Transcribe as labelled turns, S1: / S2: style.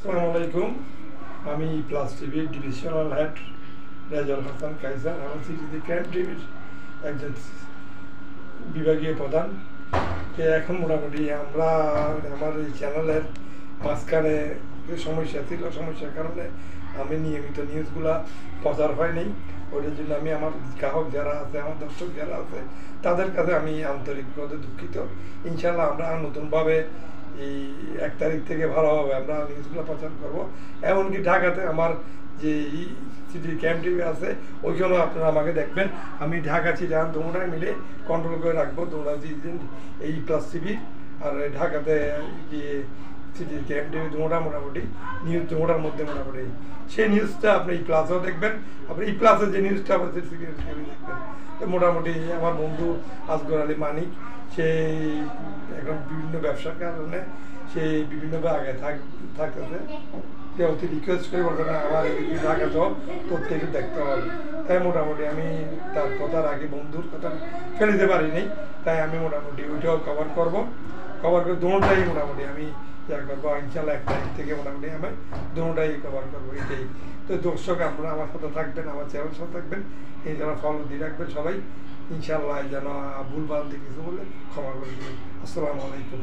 S1: আসসালামু আলাইকুম। আমি প্লাস টিভির ডিভিশনাল হেড রেজাউল হাসান কাইসার। আমার সিটিতে ক্রাইম টিভির একজন বিভাগীয় প্রধান। এখন মোটামুটি আমরা আমার এই চ্যানেলের মাঝখানে যে সমস্যা ছিল, সমস্যার কারণে আমি নিয়মিত নিউজগুলা প্রচার হয় নাই। ওটার জন্য আমি আমার গ্রাহক যারা আছে, আমার দর্শক যারা আছে, তাদের কাছে আমি আন্তরিকভাবে দুঃখিত। ইনশাল্লাহ আমরা নতুনভাবে এই 1 তারিখ থেকে ভালোভাবে আমরা নিউজগুলো প্রচার করবো। এমনকি ঢাকাতে আমার যে সিটির ক্যাম্প টিভি আছে, ওইখানেও আপনারা আমাকে দেখবেন। আমি ঢাকা চিটাগাং দুটাই মিলে কন্ট্রোল করে রাখবো। তোমরা এই প্লাস টিভি আর ঢাকাতে গিয়ে সিটির ক্যাম্প টিভি দুটা মোটামুটি নিউজ দুটার মধ্যে মোটামুটি সেই নিউজটা আপনি এই প্লাসেও দেখবেন। আপনি এই প্লাসের যে নিউজটা আবার সিটি টিভি দেখবেন। তো মোটামুটি আমার বন্ধু আসগর আলী মানিক, সে এখন বিভিন্ন ব্যবসার কারণে সে বিভিন্নভাবে আগে থাকতেছে। সে অতি রিকোয়েস্ট করে বলতে না, আমার এই ঢাকা তো প্রত্যেকে দেখতে হবে। তাই মোটামুটি আমি তার কথার আগে বন্ধুর কথা ফেলে দিতে পারিনি। তাই আমি মোটামুটি ওইটাও কভার করে দুটাই মোটামুটি আমি ইয়া করবো। ইনশাল্লাহ 1 তারিখ থেকে মোটামুটি আমি দুটাই কভার করবো। এটাই তো দর্শক, আপনারা আমার সাথে থাকবেন, আমার চ্যানেলের সাথে থাকবেন, এই যেন ফলো দিয়ে রাখবেন সবাই। ইনশাল্লাহ যেন ভুলভাল দিয়ে কিছু বলে ক্ষমা করে দেবেন। আসসালামু আলাইকুম।